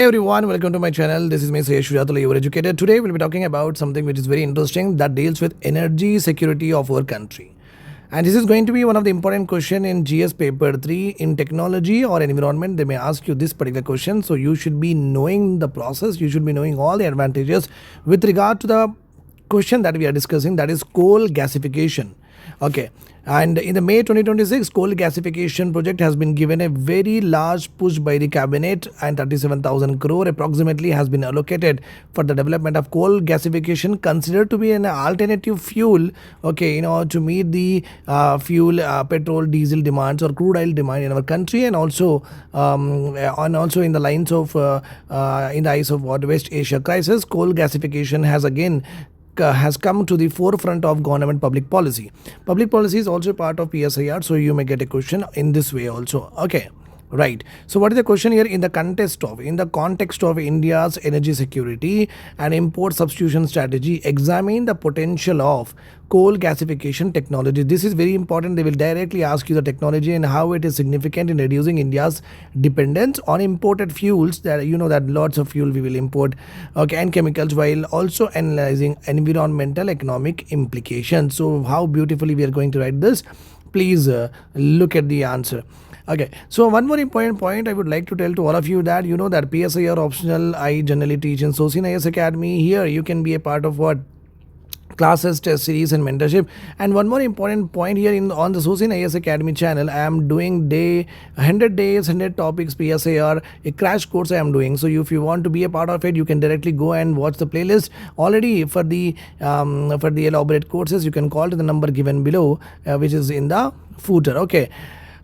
Hey everyone, welcome to my channel. This is me, Sayeshwatula, your educator. Today we'll be talking about something which is very interesting that deals with energy security of our country. And this is going to be one of the important question in GS paper 3 in technology or environment. They may ask you this particular question. So you should be knowing the process. You should be knowing all the advantages with regard to the question that we are discussing, that is coal gasification. Okay, and in the May 2026 coal gasification project has been given a very large push by the cabinet, and 37,000 crore approximately has been allocated for the development of coal gasification, considered to be an alternative fuel, okay, to meet the fuel petrol diesel demands or crude oil demand in our country, and also also in the lines of in the eyes of what West Asia crisis, coal gasification has come to the forefront of government public policy. Public policy is also part of PSIR, so you may get a question in this way also. Okay, right. So what is the question here? In the context of India's energy security and import substitution strategy, examine the potential of coal gasification technology. This is very important. They will directly ask you the technology and how it is significant in reducing India's dependence on imported fuels. That that lots of fuel we will import, okay, and chemicals, while also analyzing environmental economic implications. So how beautifully we are going to write this. Please look at the answer. Okay, so one more important point I would like to tell to all of you that that PSIR optional I generally teach in Sosin IS Academy. Here you can be a part of what classes, test series and mentorship. And one more important point here on the Sosin IS Academy channel, I am doing 100 days 100 topics PSIR, a crash course I am doing. So if you want to be a part of it, you can directly go and watch the playlist. Already for the elaborate courses, you can call to the number given below, which is in the footer. Okay,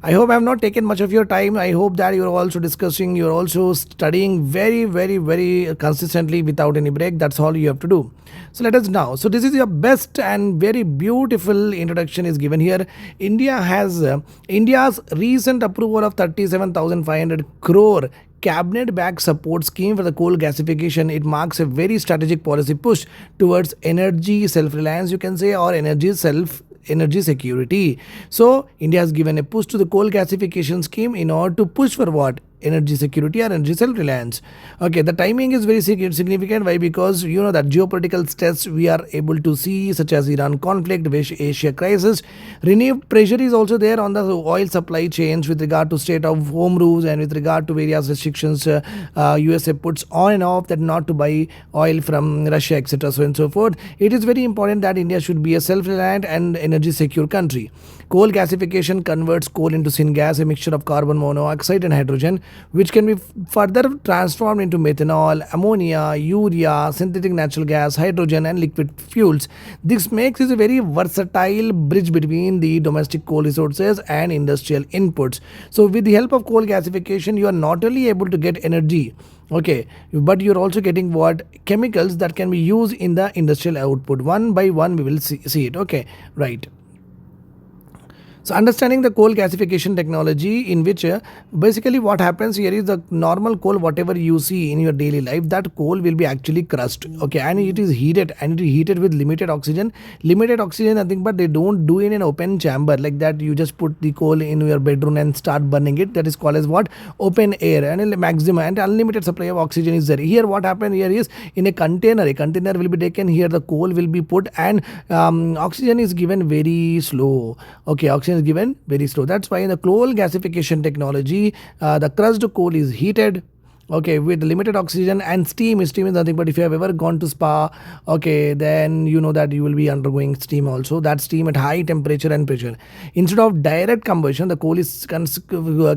I hope I have not taken much of your time. I hope that you are also discussing, you are also studying very, very, very consistently without any break. That's all you have to do. So let us now. So this is your best and very beautiful introduction is given here. India has India's recent approval of 37,500 crore cabinet-backed support scheme for the coal gasification. It marks a very strategic policy push towards energy self-reliance, you can say, or energy security. So India has given a push to the coal gasification scheme in order to push for what? Energy security or energy self-reliance. Okay, the timing is very significant. Why? Because that geopolitical stress we are able to see, such as Iran conflict, West Asia crisis. Renewed pressure is also there on the oil supply chains with regard to state of home rules and with regard to various restrictions USA puts on and off, that not to buy oil from Russia, etc. so and so forth. It is very important that India should be a self-reliant and energy secure country. Coal gasification converts coal into syngas, a mixture of carbon monoxide and hydrogen, which can be further transformed into methanol, ammonia, urea, synthetic natural gas, hydrogen and liquid fuels. This makes it a very versatile bridge between the domestic coal resources and industrial inputs. So with the help of coal gasification, you are not only able to get energy, okay, but you're also getting what? Chemicals that can be used in the industrial output. One by one we will see it. Okay, right. So understanding the coal gasification technology, in which basically what happens here is the normal coal, whatever you see in your daily life, that coal will be actually crushed, okay, and it is heated, and it is heated with limited oxygen, nothing but they don't do it in an open chamber like that. You just put the coal in your bedroom and start burning it. That is called as what? Open air, and a maximum and unlimited supply of oxygen is there. Here what happened here is in a container will be taken. Here the coal will be put, and oxygen is given very slow. Okay, oxygen is given very slow. That's why in the coal gasification technology, the crushed coal is heated, okay, with limited oxygen and steam. Steam is nothing but if you have ever gone to spa, okay, then you know that you will be undergoing steam also. That steam at high temperature and pressure. Instead of direct combustion, the coal is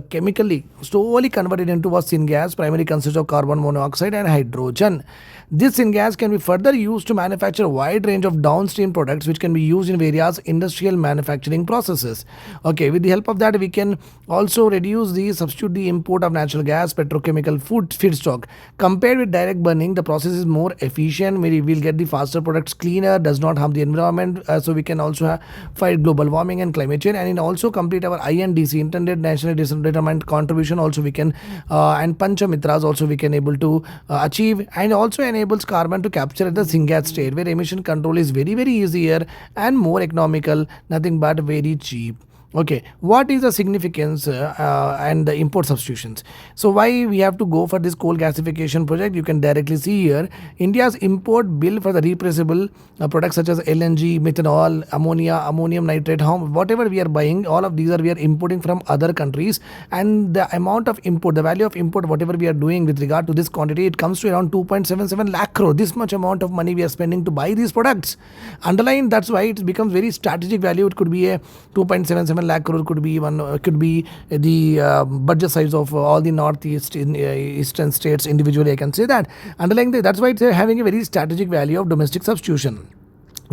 chemically slowly converted into a syngas, primarily consists of carbon monoxide and hydrogen. This syngas can be further used to manufacture a wide range of downstream products which can be used in various industrial manufacturing processes. Okay, with the help of that, we can also substitute the import of natural gas, petrochemical feedstock. Compared with direct burning, the process is more efficient. We will get the faster products, cleaner, does not harm the environment. So we can also fight global warming and climate change, and it also complete our INDC, intended nationally determined contribution. Also we can and Panchamitras also we can able to achieve, and also enables carbon to capture at the syngas state, where emission control is very, very easier and more economical, nothing but very cheap. Okay, what is the significance and the import substitutions? So why we have to go for this coal gasification project? You can directly see here India's import bill for the repressible products such as LNG, methanol, ammonia, ammonium nitrate, whatever we are buying, all of these are we are importing from other countries, and the amount of import, the value of import, whatever we are doing with regard to this quantity, it comes to around 2.77 lakh crore. This much amount of money we are spending to buy these products. Underline, that's why it becomes very strategic value. It could be a 2.77 lakh crore, could be the budget size of all the northeast in eastern states individually. I can say that. Underlying that, that's why it's having a very strategic value of domestic substitution.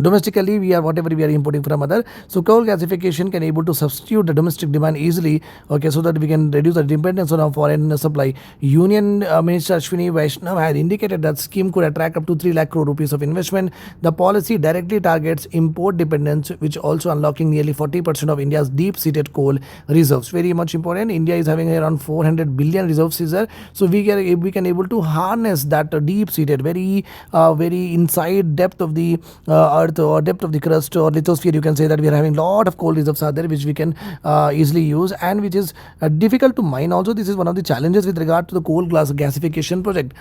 Domestically, we are whatever we are importing from other. So coal gasification can able to substitute the domestic demand easily. Okay, so that we can reduce the dependence on our foreign supply. Union Minister Ashwini Vaishnav had indicated that scheme could attract up to 3 lakh crore rupees of investment. The policy directly targets import dependence, which also unlocking nearly 40% of India's deep-seated coal reserves. Very much important. India is having around 400 billion reserves here. So we can able to harness that deep-seated, very inside depth of the earth or depth of the crust or lithosphere. You can say that we are having lot of coal reserves are there which we can easily use, and which is difficult to mine also. This is one of the challenges with regard to the coal gasification project.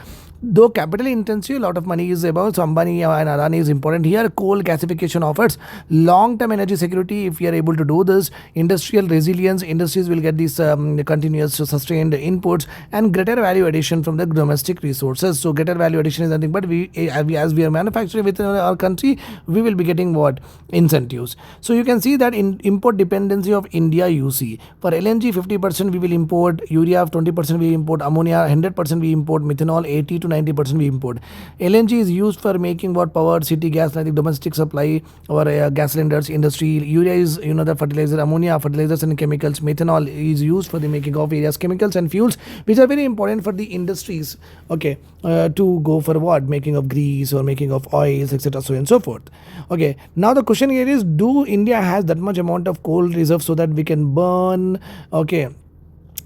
Though capital intensive, a lot of money is about, so Ambani and Adani is important here. Coal gasification offers long-term energy security. If we are able to do this, industrial resilience, industries will get these continuous sustained inputs and greater value addition from the domestic resources. So greater value addition is nothing but as we are manufacturing within our country, we will be getting what? Incentives. So you can see that in import dependency of India, you see for LNG 50% we will import, urea 20% we import, ammonia 100% we import, methanol 80 to 90% we import. LNG is used for making what? Power, city gas, like domestic supply or gas cylinders, industry. Urea is the fertilizer, ammonia fertilizers and chemicals. Methanol is used for the making of various chemicals and fuels, which are very important for the industries. Okay, to go for what? Making of grease or making of oils, etc. So and so forth. Okay, now the question here is, do India has that much amount of coal reserve so that we can burn? Okay,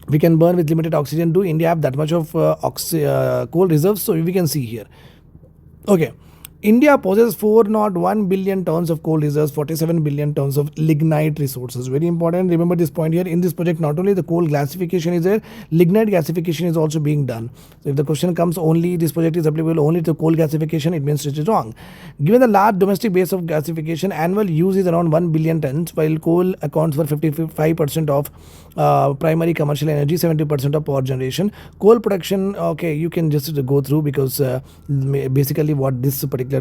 we can burn with limited oxygen. Do India have that much of coal reserves? So we can see here. Okay, India possesses 401 billion tons of coal reserves, 47 billion tons of lignite resources. Very important. Remember this point here. In this project, not only the coal gasification is there, lignite gasification is also being done. So if the question comes only this project is applicable only to coal gasification, it means it is wrong. Given the large domestic base of gasification, annual use is around 1 billion tons, while coal accounts for 55% of primary commercial energy, 70% of power generation. Coal production, okay, you can just go through because basically what this particular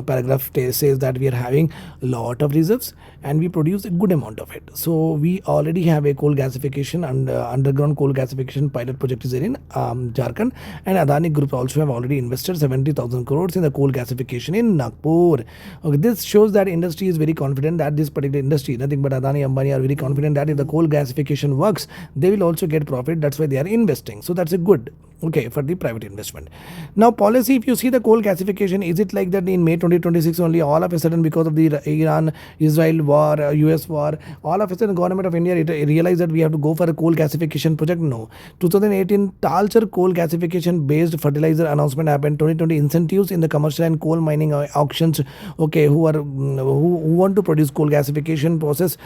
paragraph says that we are having a lot of reserves and we produce a good amount of it. So we already have a coal gasification and underground coal gasification pilot project is there in Jharkhand, and Adani Group also have already invested 70,000 crores in the coal gasification in Nagpur. Okay, this shows that industry is very confident that this particular industry, nothing but Adani, Ambani are very confident that if the coal gasification works, they will also get profit. That's why they are investing. So that's a good, okay, for the private investment. Now policy, if you see the coal gasification, is it like that in May 2026 only all of a sudden because of the Iran-Israel war, US war, all of a sudden government of India realized that we have to go for a coal gasification project? No. 2018 Talcher coal gasification based fertilizer announcement happened. 2020 incentives in the commercial and coal mining auctions, okay, who want to produce coal gasification process.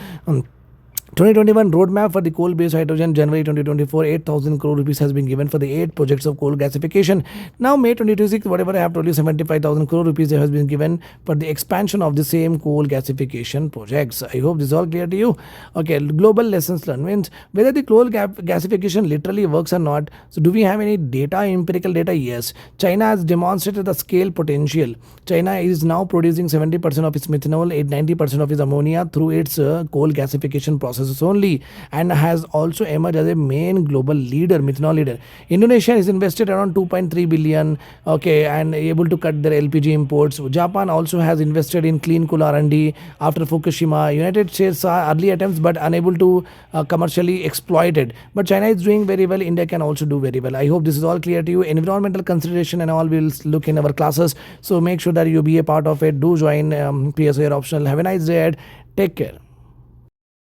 2021 roadmap for the coal-based hydrogen. January 2024, 8,000 crore rupees has been given for the 8 projects of coal gasification. Now May 2026, whatever I have told you, 75,000 crore rupees has been given for the expansion of the same coal gasification projects. I hope this is all clear to you. Okay, global lessons learned means whether the coal gasification literally works or not. So do we have any data, empirical data? Yes. China has demonstrated the scale potential. China is now producing 70% of its methanol, 90% of its ammonia through its coal gasification process only, and has also emerged as a main global leader, methanol leader. Indonesia has invested around 2.3 billion, okay, and able to cut their LPG imports. Japan also has invested in clean coal R&D after Fukushima. United States saw early attempts but unable to commercially exploit it. But China is doing very well. India can also do very well. I hope this is all clear to you. Environmental consideration and all we'll look in our classes. So make sure that you be a part of it. Do join PSIR optional. Have a nice day. Take care.